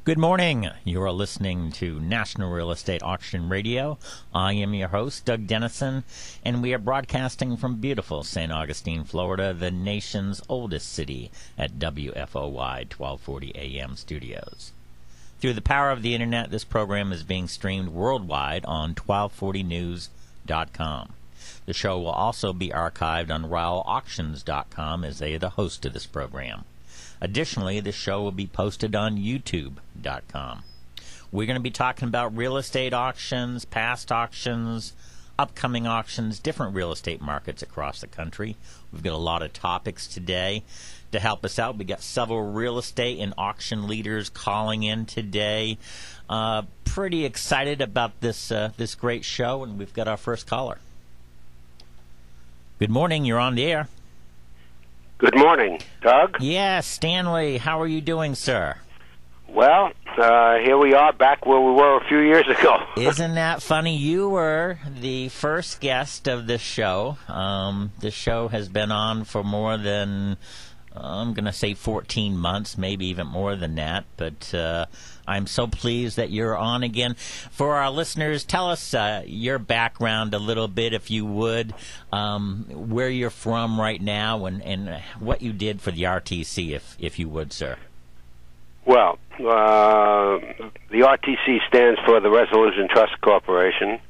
Good morning. You are listening to National Real Estate Auction Radio. I am your host, Doug Dennison, and we are broadcasting from beautiful St. Augustine, Florida, the nation's oldest city, at WFOY 1240 AM studios. Through the power of the Internet, this program is being streamed worldwide on 1240news.com. The show will also be archived on RowellAuctions.com as they are the host of this program. Additionally, the show will be posted on YouTube.com. We're going to be talking about real estate auctions, past auctions, upcoming auctions, different real estate markets across the country. We've got a lot of topics today to help us out. We got several real estate and auction leaders calling in today. Pretty excited about this great show, and we've got our first caller. Good morning. You're on the air. Good morning, Doug. Yes, Stanley. How are you doing, sir? Well, here we are back where we were a few years ago. Isn't that funny? You were the first guest of this show. This show has been on for more than, I'm going to say 14 months, maybe even more than that. But I'm so pleased that you're on again. For our listeners, tell us your background a little bit, if you would, where you're from right now, and what you did for the RTC, if you would, sir. Well, the RTC stands for the Resolution Trust Corporation.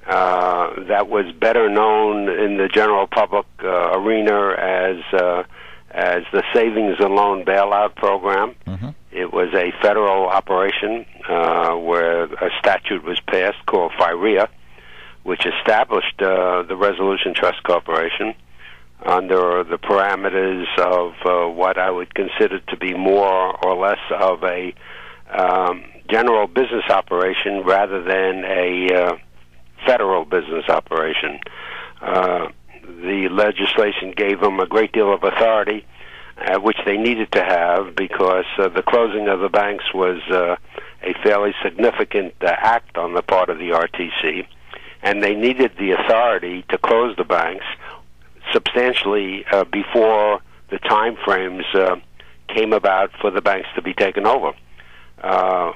That was better known in the general public arena as the Savings and Loan Bailout Program. Mm-hmm. It was a federal operation where a statute was passed called FIREA, which established the Resolution Trust Corporation under the parameters of what I would consider to be more or less of a general business operation rather than a federal business operation. The legislation gave them a great deal of authority, which they needed to have because the closing of the banks was a fairly significant act on the part of the RTC, and they needed the authority to close the banks substantially before the time frames came about for the banks to be taken over.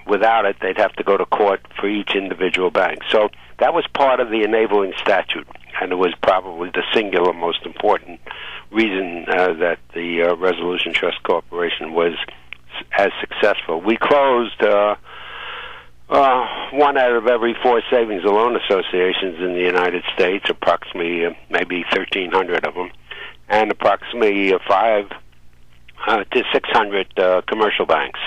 Without it, they'd have to go to court for each individual bank. So that was part of the enabling statute, and it was probably the singular most important reason that the Resolution Trust Corporation was as successful. We closed one out of every 4 savings and loan associations in the United States, approximately maybe 1,300 of them, and approximately 500 to 600 commercial banks.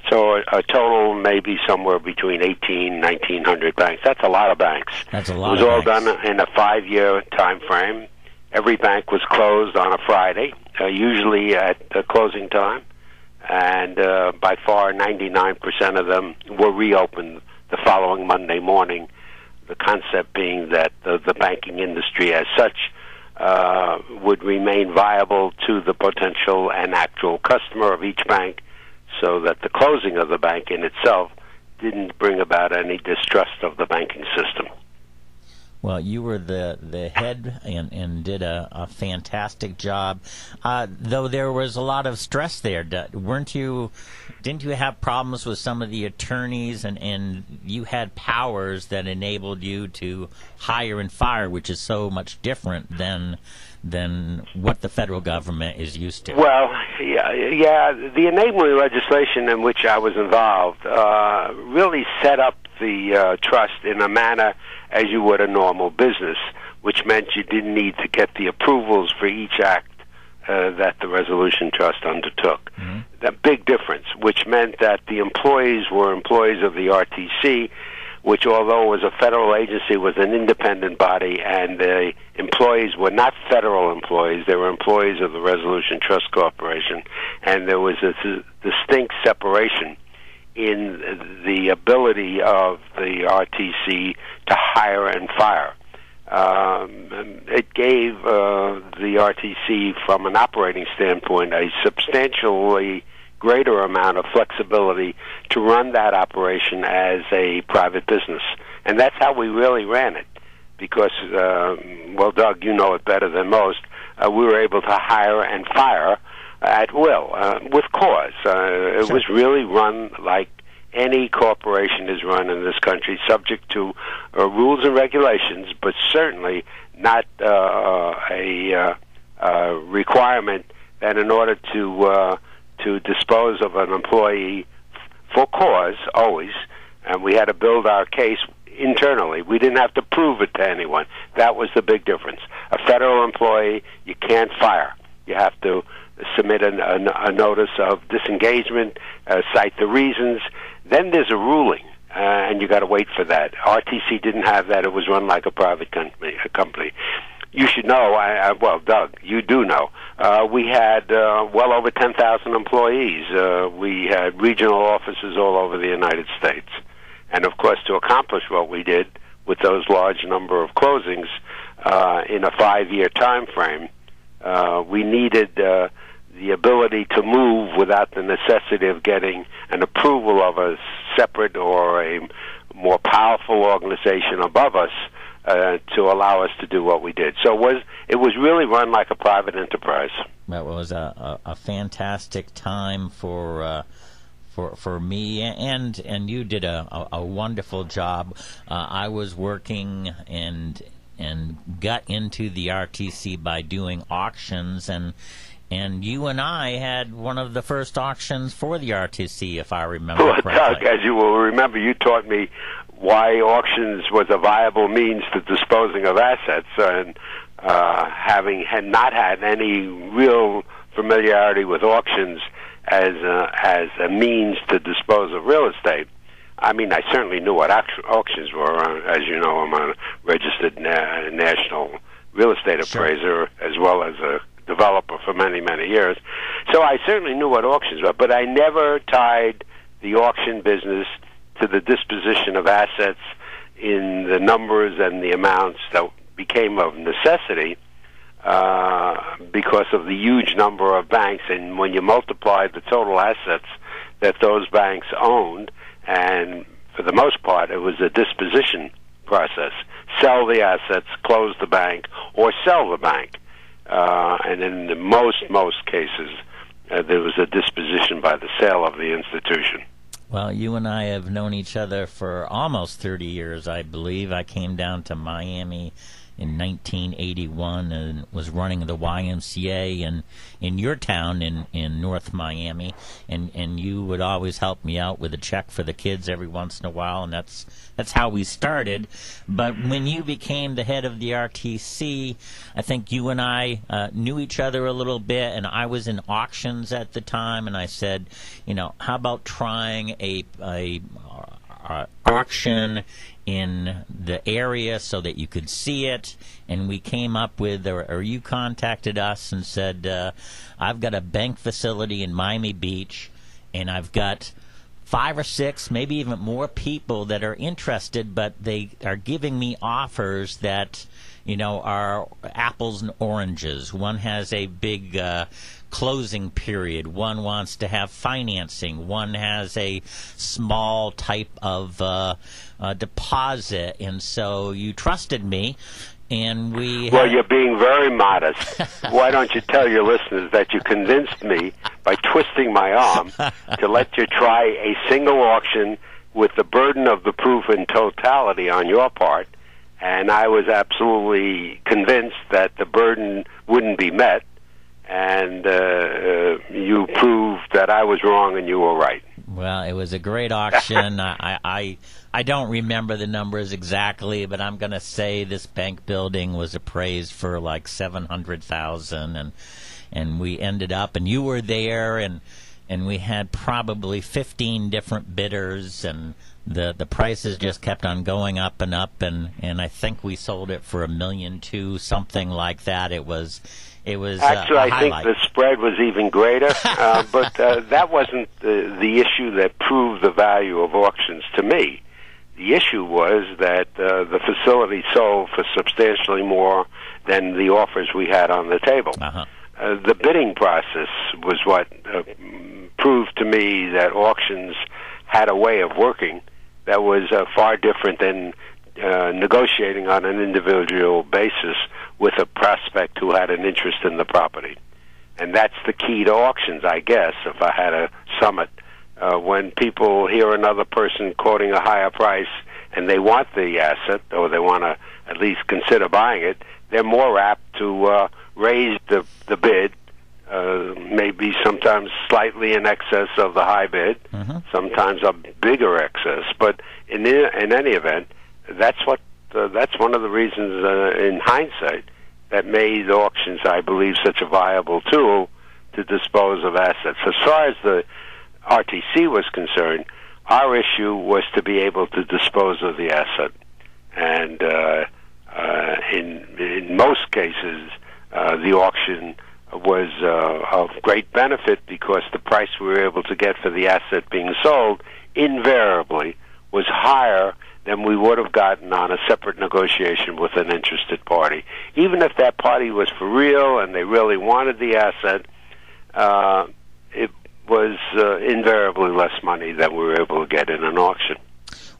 So a total maybe somewhere between 1,900 banks. That's a lot of banks. That's a lot. It was all done in a 5-year time frame. Every bank was closed on a Friday, usually at closing time, and by far 99% of them were reopened the following Monday morning. The concept being that the banking industry as such would remain viable to the potential and actual customer of each bank, so that the closing of the bank in itself didn't bring about any distrust of the banking system. Well, you were the head and did a fantastic job. Though there was a lot of stress there, didn't you have problems with some of the attorneys, and you had powers that enabled you to hire and fire, which is so much different than what the federal government is used to? Well, yeah, the enabling legislation in which I was involved really set up the trust in a manner as you would a normal business, which meant you didn't need to get the approvals for each act that the Resolution Trust undertook. Mm-hmm. The big difference, which meant that the employees were employees of the RTC, which, although it was a federal agency, was an independent body, and the employees were not federal employees. They were employees of the Resolution Trust Corporation, and there was a distinct separation in the ability of the RTC to hire and fire. It gave the RTC, from an operating standpoint, a substantially greater amount of flexibility to run that operation as a private business. And that's how we really ran it. Because, well, Doug, you know it better than most, we were able to hire and fire at will, with cause. It was really run like any corporation is run in this country, subject to rules and regulations, but certainly not a requirement that in order to dispose of an employee for cause, always, and we had to build our case internally. We didn't have to prove it to anyone. That was the big difference. A federal employee, you can't fire. You have to submit a notice of disengagement, cite the reasons. Then there's a ruling, and you got to wait for that. RTC didn't have that. It was run like a private company. You should know, well, Doug, you do know, we had well over 10,000 employees. We had regional offices all over the United States. And, of course, to accomplish what we did with those large number of closings in a 5-year time frame, we needed the ability to move without the necessity of getting an approval of a separate or a more powerful organization above us to allow us to do what we did. So it was really run like a private enterprise. That was a fantastic time for me, and you did a wonderful job. I was working and got into the RTC by doing auctions, and you and I had one of the first auctions for the RTC, if I remember correctly. Doug, as you will remember, you taught me why auctions was a viable means to disposing of assets, and having not had any real familiarity with auctions as a means to dispose of real estate. I mean, I certainly knew what auctions were. As you know, I'm a registered national real estate appraiser, as well as a developer for many, many years. So I certainly knew what auctions were, but I never tied the auction business to the disposition of assets in the numbers and the amounts that became of necessity because of the huge number of banks. And when you multiply the total assets that those banks owned, and for the most part it was a disposition process, sell the assets, close the bank, or sell the bank. And in the most cases, there was a disposition by the sale of the institution. Well, you and I have known each other for almost 30 years, I believe. I came down to Miami in 1981 and was running the YMCA in your town in North Miami, and you would always help me out with a check for the kids every once in a while, and that's how we started. But when you became the head of the RTC, I think you and I knew each other a little bit, and I was in auctions at the time, and I said, how about trying a auction in the area so that you could see it? And we came up with, or you contacted us and said, I've got a bank facility in Miami Beach, and I've got 5 or 6, maybe even more people that are interested, but they are giving me offers that are apples and oranges. One has a big closing period. One wants to have financing. One has a small type of deposit. And so you trusted me, and Well, you're being very modest. Why don't you tell your listeners that you convinced me by twisting my arm to let you try a single auction with the burden of the proof in totality on your part, and I was absolutely convinced that the burden wouldn't be met, and you proved that I was wrong and you were right. Well, it was a great auction. I don't remember the numbers exactly, but I'm going to say this bank building was appraised for like $700,000, and we ended up, and you were there, and we had probably 15 different bidders, and the prices just kept on going up and up, and I think we sold it for $1.2 million, something like that. It was actually, I think the spread was even greater, but that wasn't the issue that proved the value of auctions to me. The issue was that the facility sold for substantially more than the offers we had on the table. Uh-huh. The bidding process was what proved to me that auctions had a way of working that was far different than negotiating on an individual basis with a prospect who had an interest in the property. And that's the key to auctions, I guess, if I had to sum it when people hear another person quoting a higher price and they want the asset, or they want to at least consider buying it, they're more apt to raise the bid, maybe sometimes slightly in excess of the high bid, sometimes a bigger excess. But in any event, that's one of the reasons, in hindsight, that made auctions, I believe, such a viable tool to dispose of assets. As far as the RTC was concerned, our issue was to be able to dispose of the asset, and in most cases, the auction was of great benefit, because the price we were able to get for the asset being sold invariably was higher than we would have gotten on a separate negotiation with an interested party. Even if that party was for real and they really wanted the asset, it was invariably less money than we were able to get in an auction.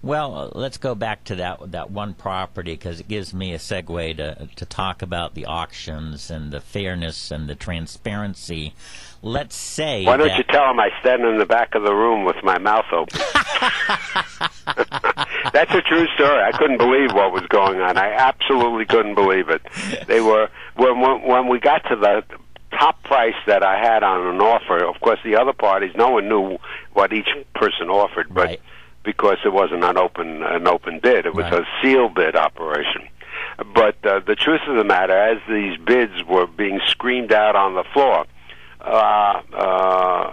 Well, let's go back to that one property, because it gives me a segue to talk about the auctions and the fairness and the transparency. Let's say, why don't you tell them I stand in the back of the room with my mouth open? That's a true story. I couldn't believe what was going on. I absolutely couldn't believe it. They were when we got to the top price that I had on an offer. Of course, the other parties, no one knew what each person offered, but right, because it wasn't an open bid, it was right, a sealed bid operation. But the truth of the matter, as these bids were being screamed out on the floor, I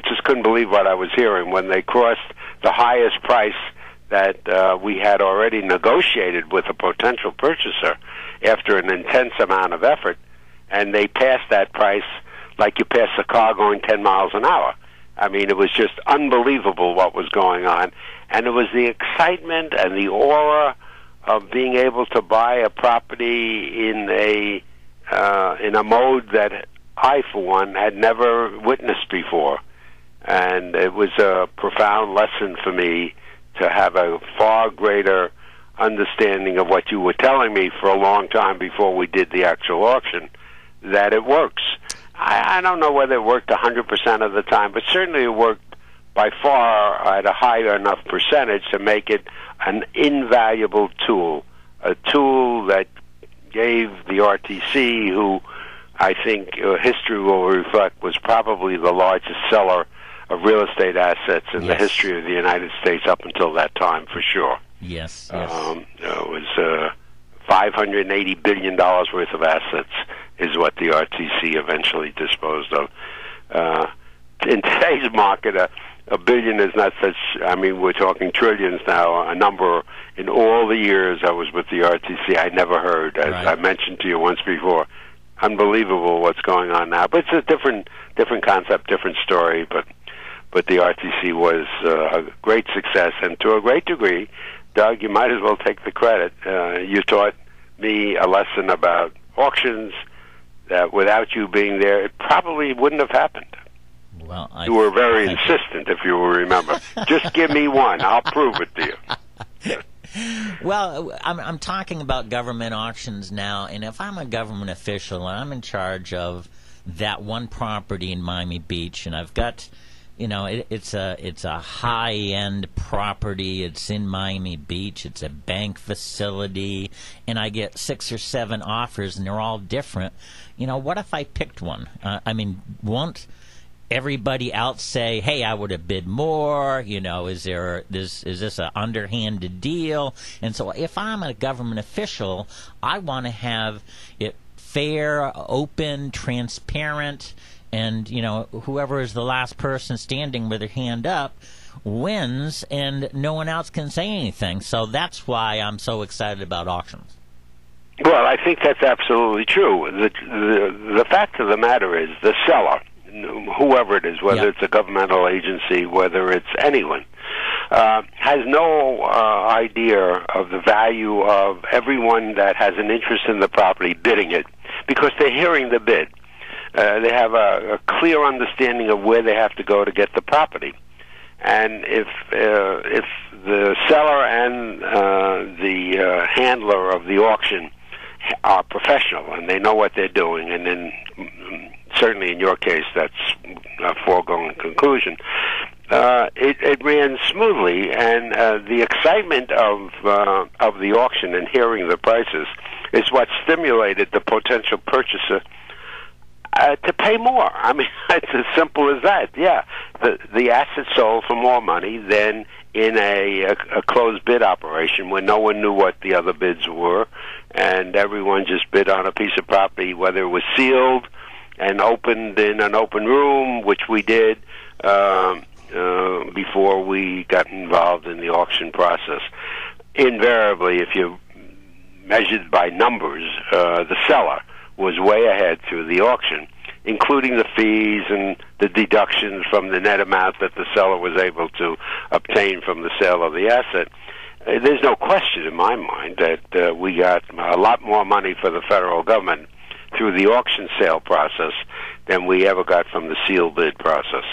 just couldn't believe what I was hearing when they crossed the highest price that we had already negotiated with a potential purchaser after an intense amount of effort, and they passed that price like you pass a car going 10 miles an hour. I mean, it was just unbelievable what was going on, and it was the excitement and the aura of being able to buy a property in a mode that I, for one, had never witnessed before. And it was a profound lesson for me to have a far greater understanding of what you were telling me for a long time before we did the actual auction, that it works. I don't know whether it worked 100% of the time, but certainly it worked by far at a high enough percentage to make it an invaluable tool, a tool that gave the RTC, who I think history will reflect was probably the largest seller of real estate assets in the history of the United States up until that time, for sure. Yes. It was $580 billion worth of assets is what the RTC eventually disposed of. In today's market, a billion is not such, I mean, we're talking trillions now, a number in all the years I was with the RTC I never heard. As I mentioned to you once before, unbelievable what's going on now. But it's a different concept, different story, but the RTC was a great success, and to a great degree, Doug, you might as well take the credit. You taught me a lesson about auctions that without you being there, it probably wouldn't have happened. Well, you were very insistent, if you will remember. Just give me one. I'll prove it to you. Well, I'm talking about government auctions now, and if I'm a government official and I'm in charge of that one property in Miami Beach, and I've got, it's a high-end property. It's in Miami Beach. It's a bank facility, and I get 6 or 7 offers, and they're all different. What if I picked one? Won't everybody else say, "Hey, I would have bid more"? Is this an underhanded deal? And so, if I'm a government official, I want to have it fair, open, transparent. And, whoever is the last person standing with their hand up wins, and no one else can say anything. So that's why I'm so excited about auctions. Well, I think that's absolutely true. The fact of the matter is the seller, whoever it is, whether it's a governmental agency, whether it's anyone, has no idea of the value of everyone that has an interest in the property bidding it, because they're hearing the bid. They have a clear understanding of where they have to go to get the property. And if the seller and the handler of the auction are professional and they know what they're doing, and then certainly in your case, that's a foregone conclusion. It ran smoothly, and the excitement of the auction and hearing the prices is what stimulated the potential purchaser to pay more. I mean, it's as simple as that. Yeah, the asset sold for more money than in a closed bid operation where no one knew what the other bids were, and everyone just bid on a piece of property, whether it was sealed and opened in an open room, which we did before we got involved in the auction process. Invariably, if you measured by numbers, the seller was way ahead through the auction, including the fees and the deductions from the net amount that the seller was able to obtain from the sale of the asset. There's no question in my mind that we got a lot more money for the federal government through the auction sale process than we ever got from the sealed bid process.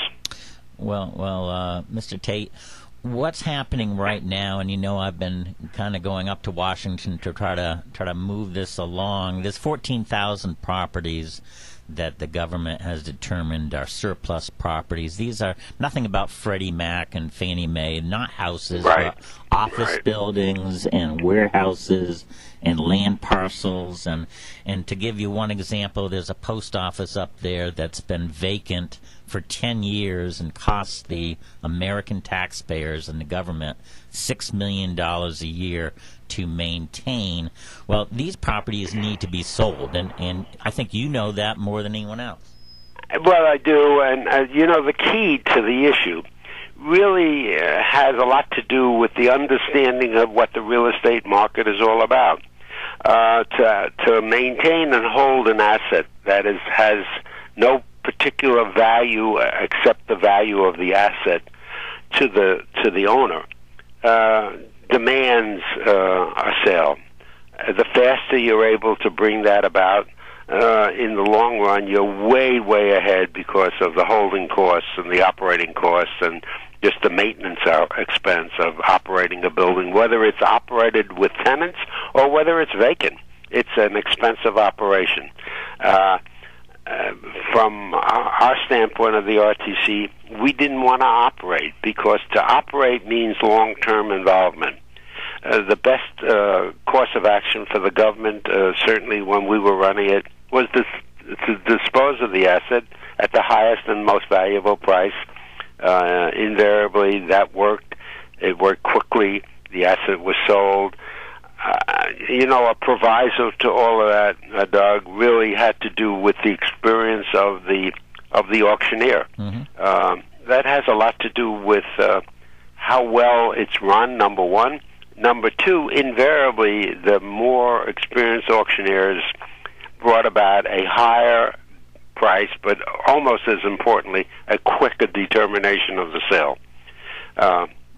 Well, Mr. Tate, what's happening right now, and you know I've been kind of going up to Washington to try to move this along. There's 14,000 properties that the government has determined are surplus properties. These are nothing about Freddie Mac and Fannie Mae, not houses, right, but office buildings and warehouses and land parcels. And to give you one example, there's a post office up there that's been vacant for 10 years and costs the American taxpayers and the government $6 million a year to maintain. Well, these properties need to be sold, and I think you know that more than anyone else. Well, I do, and the key to the issue really has a lot to do with the understanding of what the real estate market is all about. To maintain and hold an asset that has no particular value except the value of the asset to the owner demands a sale. The faster you're able to bring that about, in the long run, you're way ahead because of the holding costs and the operating costs and just the maintenance expense of operating a building, whether it's operated with tenants or whether it's vacant. It's an expensive operation. From our standpoint of the RTC, we didn't want to operate because to operate means long-term involvement. The best course of action for the government, certainly when we were running it, was to dispose of the asset at the highest and most valuable price. Invariably, that worked. It worked quickly. The asset was sold. A proviso to all of that, Doug, really had to do with the experience of the auctioneer. Mm-hmm. That has a lot to do with how well it's run, number one. Number two, invariably, the more experienced auctioneers brought about a higher price, but almost as importantly, a quicker determination of the sale.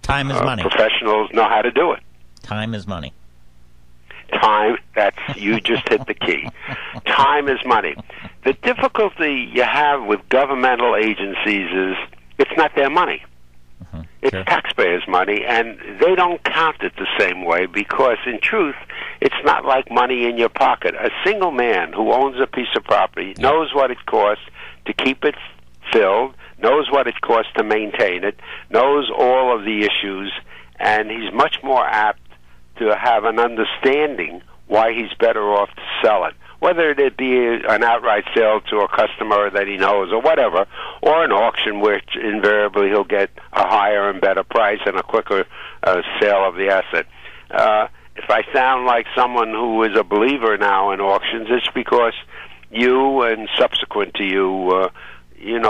Time is money. Professionals know how to do it. Time is money. Time, you just hit the key. Time is money. The difficulty you have with governmental agencies is it's not their money. Mm-hmm. It's taxpayers' money, and they don't count it the same way because, in truth, it's not like money in your pocket. A single man who owns a piece of property knows what it costs to keep it filled, knows what it costs to maintain it, knows all of the issues, and he's much more apt to have an understanding why he's better off to sell it, whether it be an outright sale to a customer that he knows or whatever, or an auction which invariably he'll get a higher and better price and a quicker sale of the asset. If I sound like someone who is a believer now in auctions, it's because you and subsequent to you,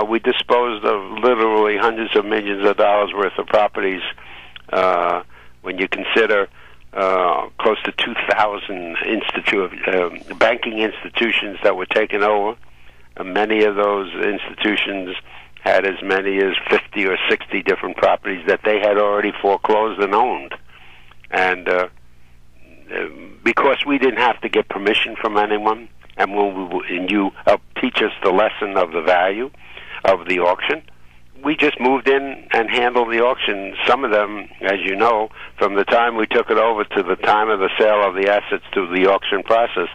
we disposed of literally hundreds of millions of dollars worth of properties when you consider close to 2,000 banking institutions that were taken over. Many of those institutions had as many as 50 or 60 different properties that they had already foreclosed and owned. And because we didn't have to get permission from anyone, and you helped teach us the lesson of the value of the auction, we just moved in and handled the auction. Some of them, as you know, from the time we took it over to the time of the sale of the assets to the auction process,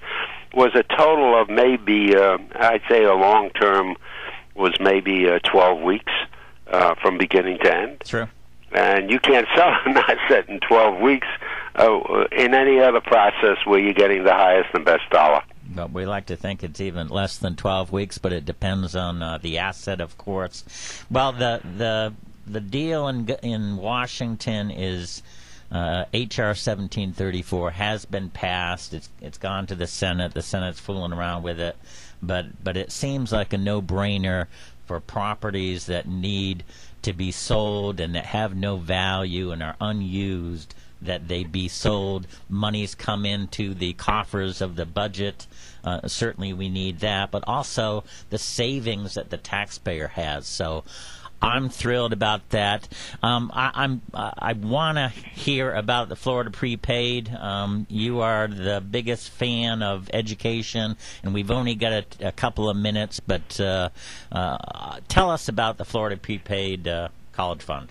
was a total of maybe, I'd say a long term was maybe 12 weeks from beginning to end. True. And you can't sell an asset in 12 weeks in any other process where you're getting the highest and best dollar. But we like to think it's even less than 12 weeks, but it depends on the asset, of course. Well, the deal in Washington is H.R. 1734 has been passed. It's gone to the Senate. The Senate's fooling around with it. But it seems like a no-brainer for properties that need to be sold and that have no value and are unused, that they be sold. Monies come into the coffers of the budget. Certainly we need that, but also the savings that the taxpayer has. So I'm thrilled about that. I want to hear about the Florida prepaid. You are the biggest fan of education, and we've only got a couple of minutes, but tell us about the Florida prepaid college fund.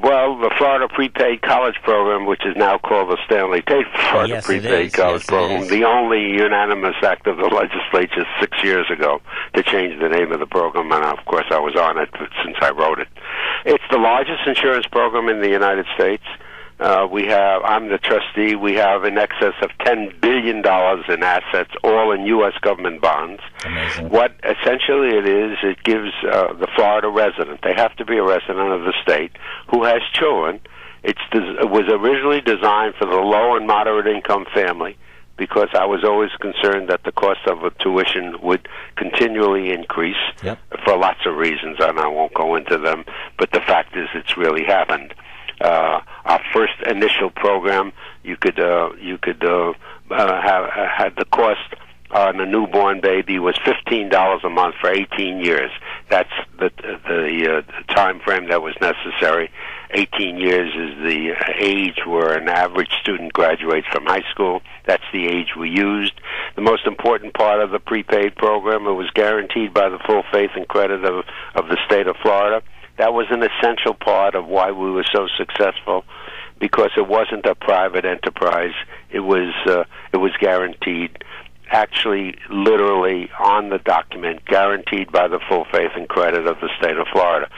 Well, the Florida Prepaid College Program, which is now called the Stanley Tate Florida Prepaid College Program, the only unanimous act of the legislature 6 years ago to change the name of the program, and of course I was on it since I wrote it. It's the largest insurance program in the United States. I'm the trustee. We have in excess of $10 billion in assets, all in U.S. government bonds. Amazing. What essentially it is, it gives the Florida resident, they have to be a resident of the state, who has children. It was originally designed for the low and moderate income family, because I was always concerned that the cost of a tuition would continually increase for lots of reasons, and I won't go into them, but the fact is it's really happened. Our first initial program, you could have had the cost on a newborn baby was $15 a month for 18 years. That's the time frame that was necessary. 18 years is the age where an average student graduates from high school. That's the age we used. The most important part of the prepaid program, it was guaranteed by the full faith and credit of the state of Florida. That was an essential part of why we were so successful, because it wasn't a private enterprise. It was guaranteed, actually, literally on the document, guaranteed by the full faith and credit of the state of Florida,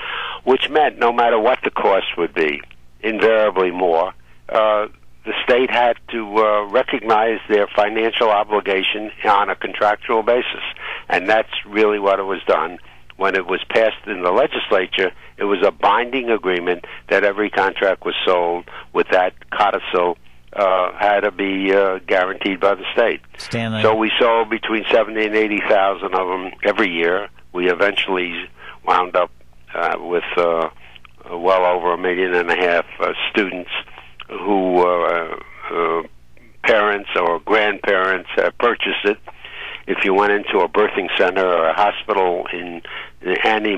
which meant no matter what the cost would be, invariably more, the state had to recognize their financial obligation on a contractual basis, and that's really what it was done. When it was passed in the legislature, it was a binding agreement that every contract was sold with that codicil had to be guaranteed by the state. Stanley. So we sold between 70 and 80,000 of them every year. We eventually wound up with well over 1.5 million students who parents or grandparents purchased it. If you went into a birthing center or a hospital in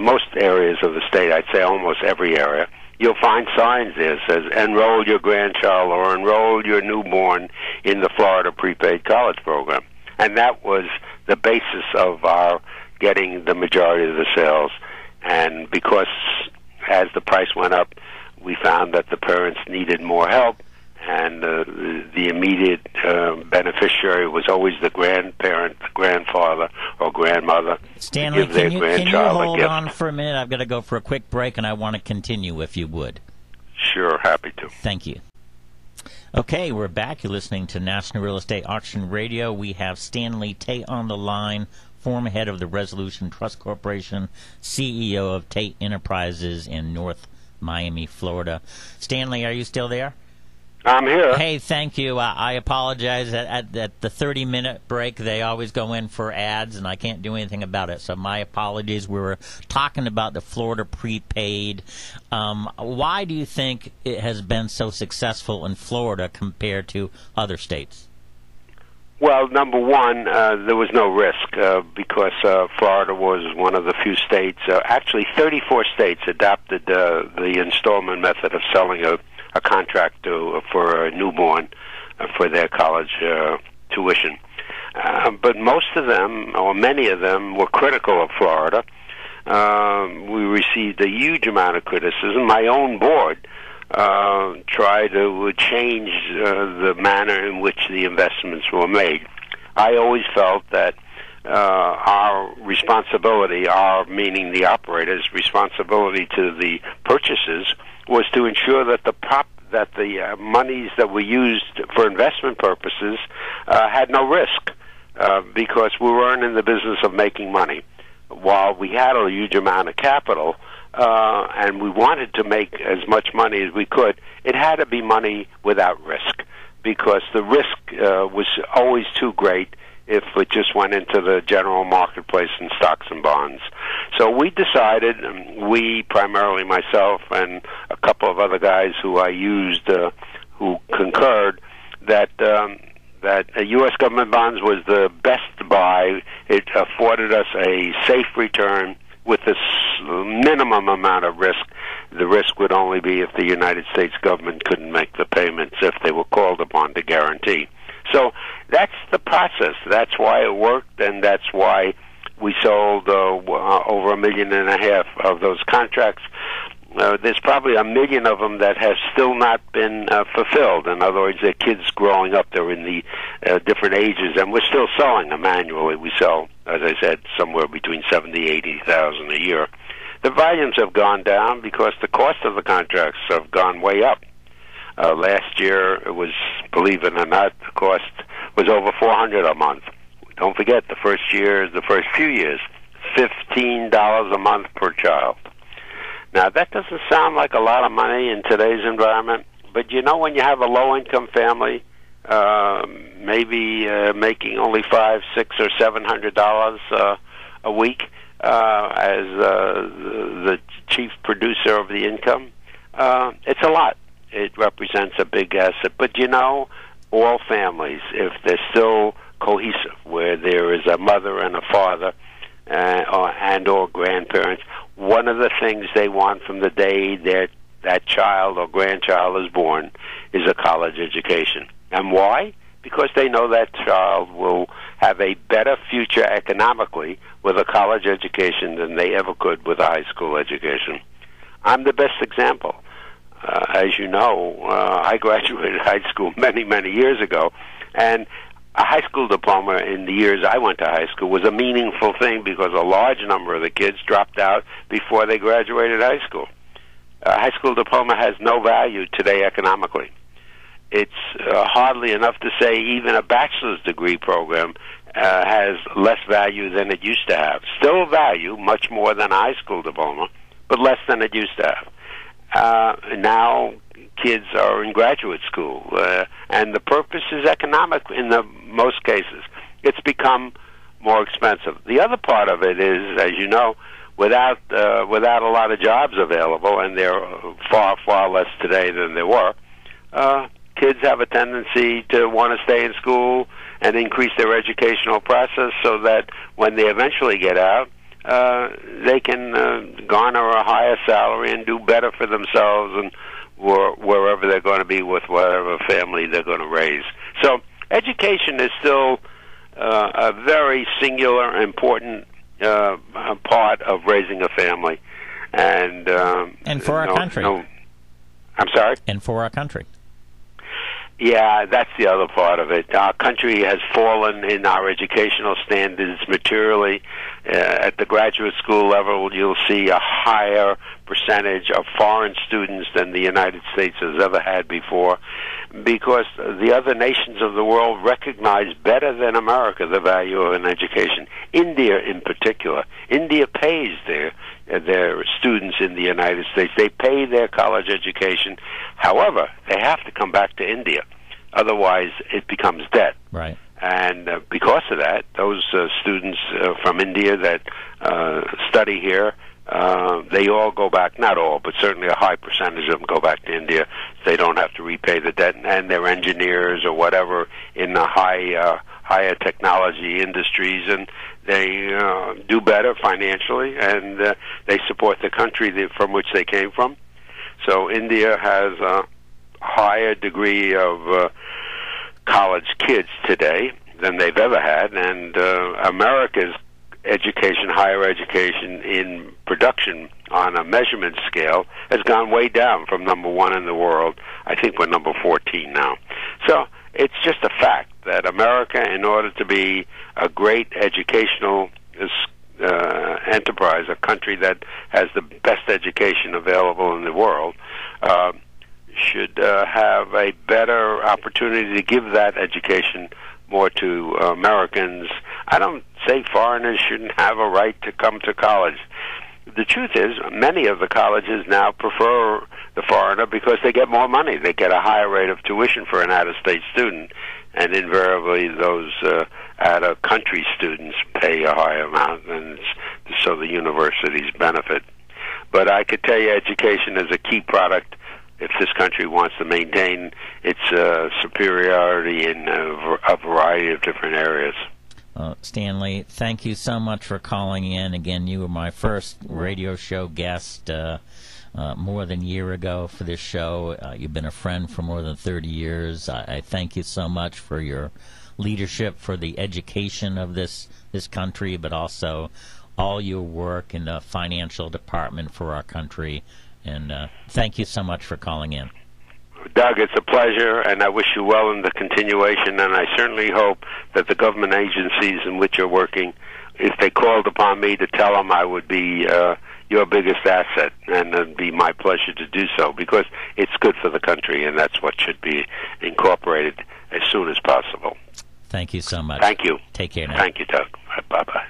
most areas of the state, I'd say almost every area, you'll find signs there that says, enroll your grandchild or enroll your newborn in the Florida Prepaid College Program. And that was the basis of our getting the majority of the sales. And because as the price went up, we found that the parents needed more help, and the immediate beneficiary was always the grandparent, the grandfather, or grandmother. Stanley, to give their can you grandchild hold a gift. on for a minute? I've got to go for a quick break, and I want to continue, if you would. Sure, happy to. Thank you. Okay, we're back. You're listening to National Real Estate Auction Radio. We have Stanley Tate on the line, former head of the Resolution Trust Corporation, CEO of Tate Enterprises in North Miami, Florida. Stanley, are you still there? I'm here. Hey, thank you. I apologize. At the 30-minute break, they always go in for ads, and I can't do anything about it. So my apologies. We were talking about the Florida prepaid. Why do you think it has been so successful in Florida compared to other states? Well, number one, there was no risk because Florida was one of the few states. Actually, 34 states adopted the installment method of selling a contract for a newborn for their college tuition. But most of them, or many of them, were critical of Florida. We received a huge amount of criticism. My own board tried to change the manner in which the investments were made. I always felt that our responsibility, our meaning the operator's responsibility to the purchases, was to ensure that the monies that were used for investment purposes had no risk, because we weren't in the business of making money. While we had a huge amount of capital, and we wanted to make as much money as we could, it had to be money without risk, because the risk was always too great if it just went into the general marketplace in stocks and bonds. So we decided, we, primarily myself and a couple of other guys who I used, who concurred, that U.S. government bonds was the best buy. It afforded us a safe return with this minimum amount of risk. The risk would only be if the United States government couldn't make the payments if they were called upon to guarantee. So that's the process. That's why it worked, and that's why we sold over 1.5 million of those contracts. There's probably 1 million of them that have still not been fulfilled. In other words, they're kids growing up. They're in the different ages, and we're still selling them annually. We sell, as I said, somewhere between 70,000 80,000 a year. The volumes have gone down because the cost of the contracts have gone way up. Last year, it was, believe it or not, the cost was over $400 a month. Don't forget, the first few years, $15 a month per child. Now, that doesn't sound like a lot of money in today's environment, but you know, when you have a low-income family, maybe making only $500, $600, or $700 a week as the chief producer of the income, it's a lot. It represents a big asset. But you know, all families, if they're still cohesive, where there is a mother and a father and or grandparents, one of the things they want from the day that child or grandchild is born is a college education. And why? Because they know that child will have a better future economically with a college education than they ever could with a high school education. I'm the best example. As you know, I graduated high school many, many years ago, and a high school diploma in the years I went to high school was a meaningful thing because a large number of the kids dropped out before they graduated high school. A high school diploma has no value today economically. It's hardly enough to say even a bachelor's degree program has less value than it used to have. Still value, much more than a high school diploma, but less than it used to have. Now kids are in graduate school, and the purpose is economic in the most cases. It's become more expensive. The other part of it is, as you know, without a lot of jobs available, and there are far, far less today than there were, kids have a tendency to want to stay in school and increase their educational process so that when they eventually get out, they can garner a higher salary and do better for themselves and wherever they're going to be with whatever family they're going to raise. So education is still a very singular, important part of raising a family. And for our country. I'm sorry? And for our country. Yeah, that's the other part of it. Our country has fallen in our educational standards materially. At the graduate school level, you'll see a higher percentage of foreign students than the United States has ever had before, because the other nations of the world recognize better than America the value of an education. India in particular. India pays their students in the United States. They pay their college education. However, they have to come back to India. Otherwise, it becomes debt. Right. And because of that, those students from India that study here, they all go back, not all, but certainly a high percentage of them go back to India. They don't have to repay the debt, and they're engineers or whatever in the higher technology industries, and they do better financially, and they support the country from which they came from. So India has a higher degree of college kids today than they've ever had, and America's education, higher education in production on a measurement scale has gone way down from number 1 in the world. I think we're number 14 now. So it's just a fact that America, in order to be a great educational enterprise, a country that has the best education available in the world, should have a better opportunity to give that education more to Americans. I don't say foreigners shouldn't have a right to come to college. The truth is, many of the colleges now prefer the foreigner because they get more money. They get a higher rate of tuition for an out-of-state student, and invariably those out-of-country students pay a higher amount, and so the universities benefit. But I could tell you education is a key product if this country wants to maintain its superiority in a variety of different areas. Stanley, thank you so much for calling in. Again, you were my first radio show guest more than a year ago for this show. You've been a friend for more than 30 years. I thank you so much for your leadership for the education of this country, but also all your work in the financial department for our country. And thank you so much for calling in. Doug, it's a pleasure, and I wish you well in the continuation, and I certainly hope that the government agencies in which you're working, if they called upon me to tell them, I would be your biggest asset, and it'd be my pleasure to do so, because it's good for the country, and that's what should be incorporated as soon as possible. Thank you so much. Thank you. Take care now. Thank you, Doug. Bye-bye.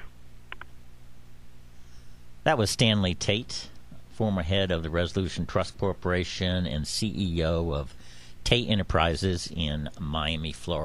That was Stanley Tate, former head of the Resolution Trust Corporation and CEO of Tate Enterprises in Miami, Florida.